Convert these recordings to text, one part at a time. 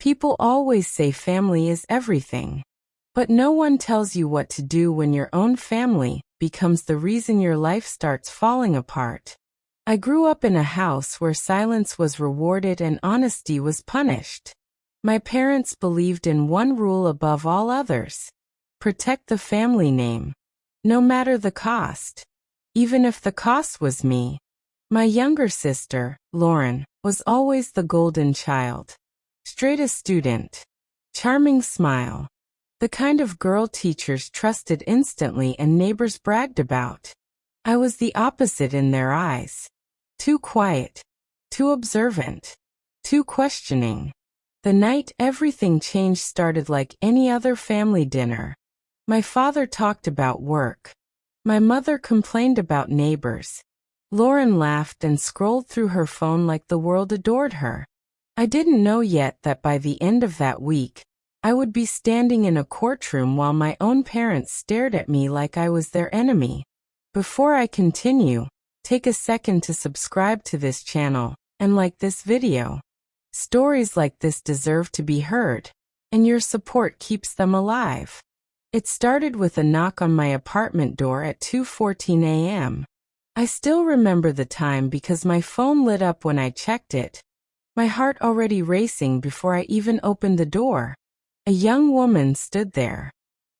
People always say family is everything. But no one tells you what to do when your own family becomes the reason your life starts falling apart. I grew up in a house where silence was rewarded and honesty was punished. My parents believed in one rule above all others: protect the family name, no matter the cost. Even if the cost was me. My younger sister, Lauren, was always the golden child. Straight A student. Charming smile. The kind of girl teachers trusted instantly and neighbors bragged about. I was the opposite in their eyes. Too quiet. Too observant. Too questioning. The night everything changed started like any other family dinner. My father talked about work. My mother complained about neighbors. Lauren laughed and scrolled through her phone like the world adored her. I didn't know yet that by the end of that week, I would be standing in a courtroom while my own parents stared at me like I was their enemy. Before I continue, take a second to subscribe to this channel and like this video. Stories like this deserve to be heard, and your support keeps them alive. It started with a knock on my apartment door at 2:14 a.m. I still remember the time because my phone lit up when I checked it, my heart already racing before I even opened the door. A young woman stood there,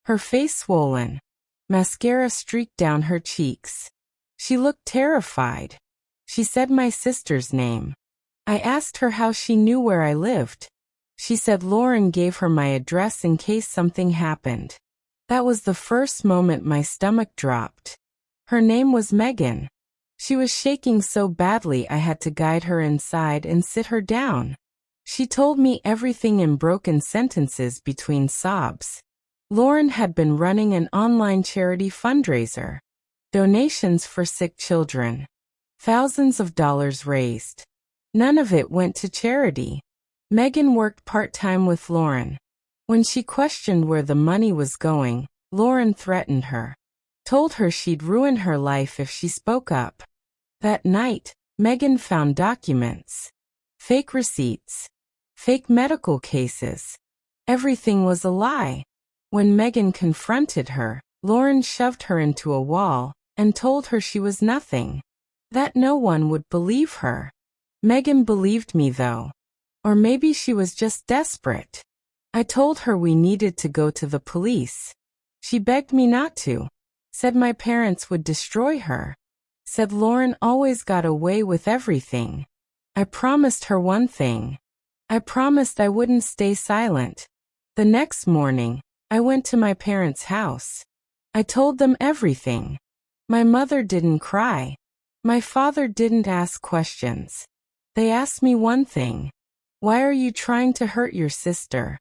her face swollen, mascara streaked down her cheeks. She looked terrified. She said my sister's name. I asked her how she knew where I lived. She said Lauren gave her my address in case something happened. That was the first moment my stomach dropped. Her name was Megan. She was shaking so badly I had to guide her inside and sit her down. She told me everything in broken sentences between sobs. Lauren had been running an online charity fundraiser. Donations for sick children. Thousands of dollars raised. None of it went to charity. Megan worked part-time with Lauren. When she questioned where the money was going, Lauren threatened her. Told her she'd ruin her life if she spoke up. That night, Megan found documents. Fake receipts. Fake medical cases. Everything was a lie. When Megan confronted her, Lauren shoved her into a wall and told her she was nothing. That no one would believe her. Megan believed me though. Or maybe she was just desperate. I told her we needed to go to the police. She begged me not to. Said my parents would destroy her. Said Lauren always got away with everything. I promised her one thing. I promised I wouldn't stay silent. The next morning, I went to my parents' house. I told them everything. My mother didn't cry. My father didn't ask questions. They asked me one thing. Why are you trying to hurt your sister?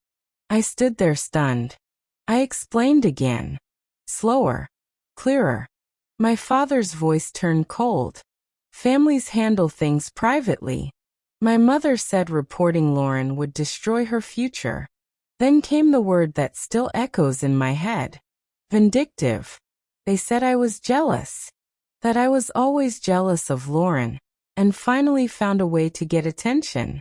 I stood there stunned. I explained again. Slower. Clearer. My father's voice turned cold. Families handle things privately. My mother said reporting Lauren would destroy her future. Then came the word that still echoes in my head. Vindictive. They said I was jealous. That I was always jealous of Lauren, and finally found a way to get attention.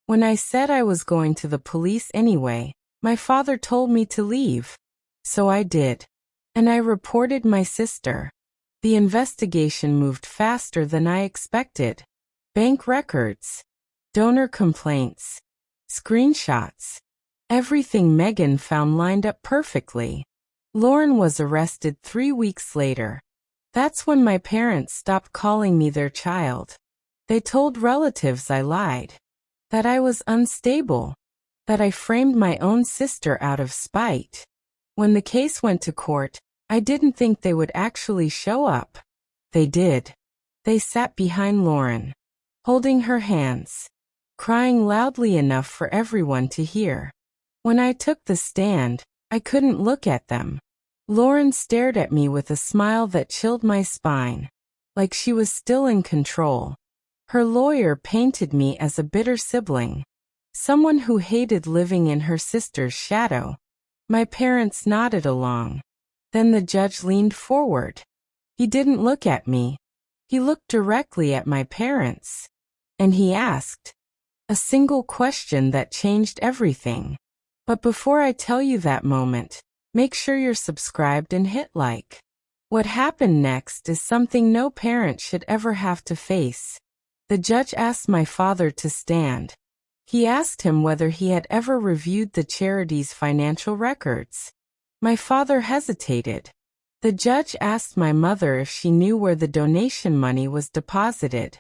When I said I was going to the police anyway, my father told me to leave. So I did. And I reported my sister. The investigation moved faster than I expected. Bank records. Donor complaints. Screenshots. Everything Megan found lined up perfectly. Lauren was arrested 3 weeks later. That's when my parents stopped calling me their child. They told relatives I lied. That I was unstable. That I framed my own sister out of spite. When the case went to court, I didn't think they would actually show up. They did. They sat behind Lauren, holding her hands, crying loudly enough for everyone to hear. When I took the stand, I couldn't look at them. Lauren stared at me with a smile that chilled my spine, like she was still in control. Her lawyer painted me as a bitter sibling, someone who hated living in her sister's shadow. My parents nodded along. Then the judge leaned forward. He didn't look at me. He looked directly at my parents. And he asked, A single question that changed everything. But before I tell you that moment, make sure you're subscribed and hit like. What happened next is something no parent should ever have to face. The judge asked my father to stand. He asked him whether he had ever reviewed the charity's financial records. My father hesitated. The judge asked my mother if she knew where the donation money was deposited.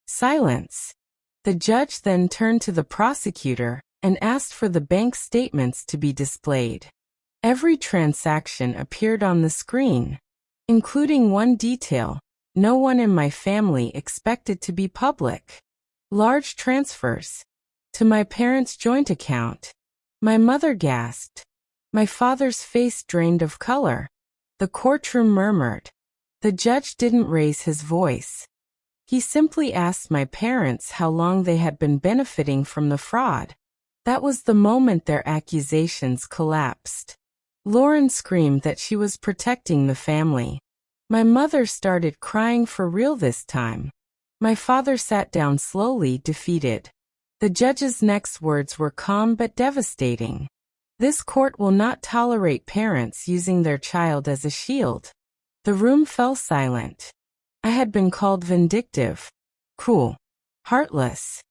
Silence. The judge then turned to the prosecutor and asked for the bank statements to be displayed. Every transaction appeared on the screen, including one detail no one in my family expected to be public. Large transfers to my parents' joint account. My mother gasped. My father's face drained of color. The courtroom murmured. The judge didn't raise his voice. He simply asked my parents how long they had been benefiting from the fraud. That was the moment their accusations collapsed. Lauren screamed that she was protecting the family. My mother started crying for real this time. My father sat down slowly, defeated. The judge's next words were calm but devastating. This court will not tolerate parents using their child as a shield. The room fell silent. I had been called vindictive, cruel, heartless.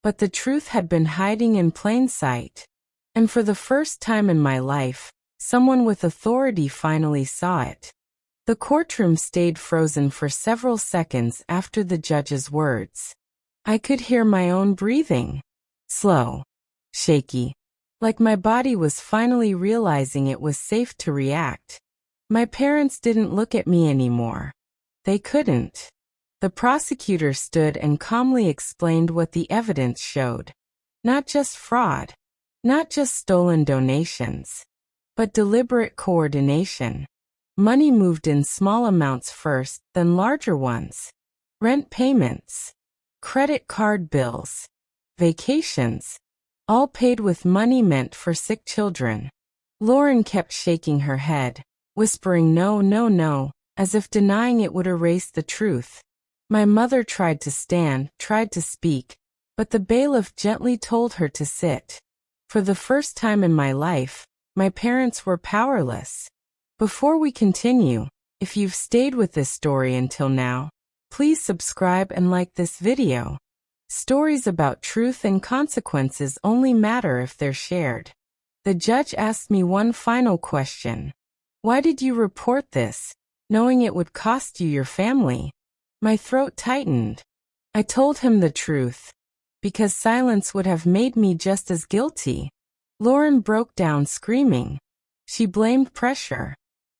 But the truth had been hiding in plain sight. And for the first time in my life, someone with authority finally saw it. The courtroom stayed frozen for several seconds after the judge's words. I could hear my own breathing. Slow, shaky, like my body was finally realizing it was safe to react. My parents didn't look at me anymore. They couldn't. The prosecutor stood and calmly explained what the evidence showed. Not just fraud, not just stolen donations, but deliberate coordination. Money moved in small amounts first, then larger ones. Rent payments, credit card bills, vacations, all paid with money meant for sick children. Lauren kept shaking her head, whispering no, no, no, as if denying it would erase the truth. My mother tried to stand, tried to speak, but the bailiff gently told her to sit. For the first time in my life, my parents were powerless. Before we continue, if you've stayed with this story until now, please subscribe and like this video. Stories about truth and consequences only matter if they're shared. The judge asked me one final question. Why did you report this, knowing it would cost you your family? My throat tightened. I told him the truth, because silence would have made me just as guilty. Lauren broke down screaming. She blamed pressure.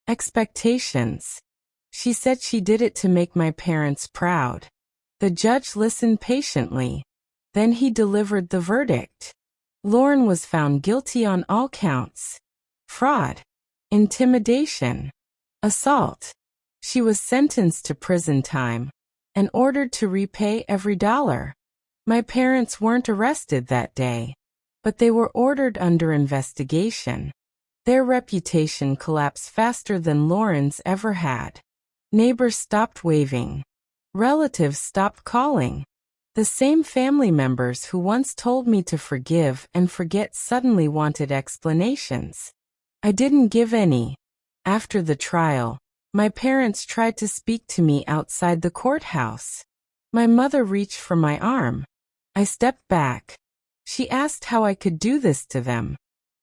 Expectations. She said she did it to make my parents proud. The judge listened patiently. Then he delivered the verdict. Lauren was found guilty on all counts. Fraud, intimidation, assault. She was sentenced to prison time and ordered to repay every dollar. My parents weren't arrested that day, but they were ordered under investigation. Their reputation collapsed faster than Lauren's ever had. Neighbors stopped waving. Relatives stopped calling. The same family members who once told me to forgive and forget suddenly wanted explanations. I didn't give any. After the trial, my parents tried to speak to me outside the courthouse. My mother reached for my arm. I stepped back. She asked how I could do this to them.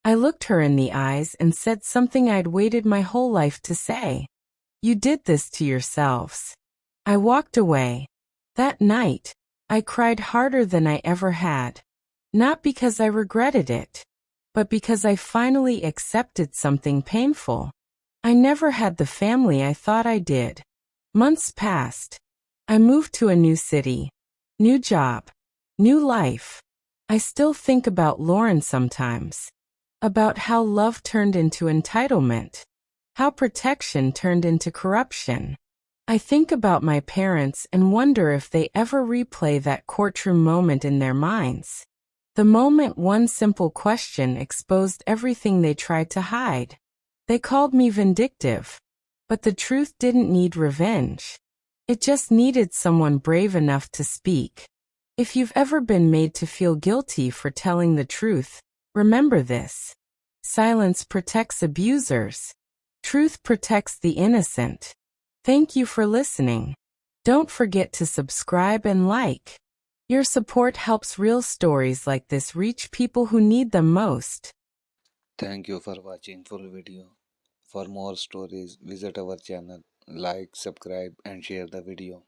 I looked her in the eyes and said something I'd waited my whole life to say. You did this to yourselves. I walked away. That night, I cried harder than I ever had. Not because I regretted it, but because I finally accepted something painful. I never had the family I thought I did. Months passed. I moved to a new city, new job, new life. I still think about Lauren sometimes. About how love turned into entitlement, how protection turned into corruption. I think about my parents and wonder if they ever replay that courtroom moment in their minds. The moment one simple question exposed everything they tried to hide. They called me vindictive, but the truth didn't need revenge. It just needed someone brave enough to speak. If you've ever been made to feel guilty for telling the truth, remember this. Silence protects abusers. Truth protects the innocent. Thank you for listening. Don't forget to subscribe and like. Your support helps real stories like this reach people who need them most. Thank you for watching full video. For more stories, visit our channel, like, subscribe and share the video.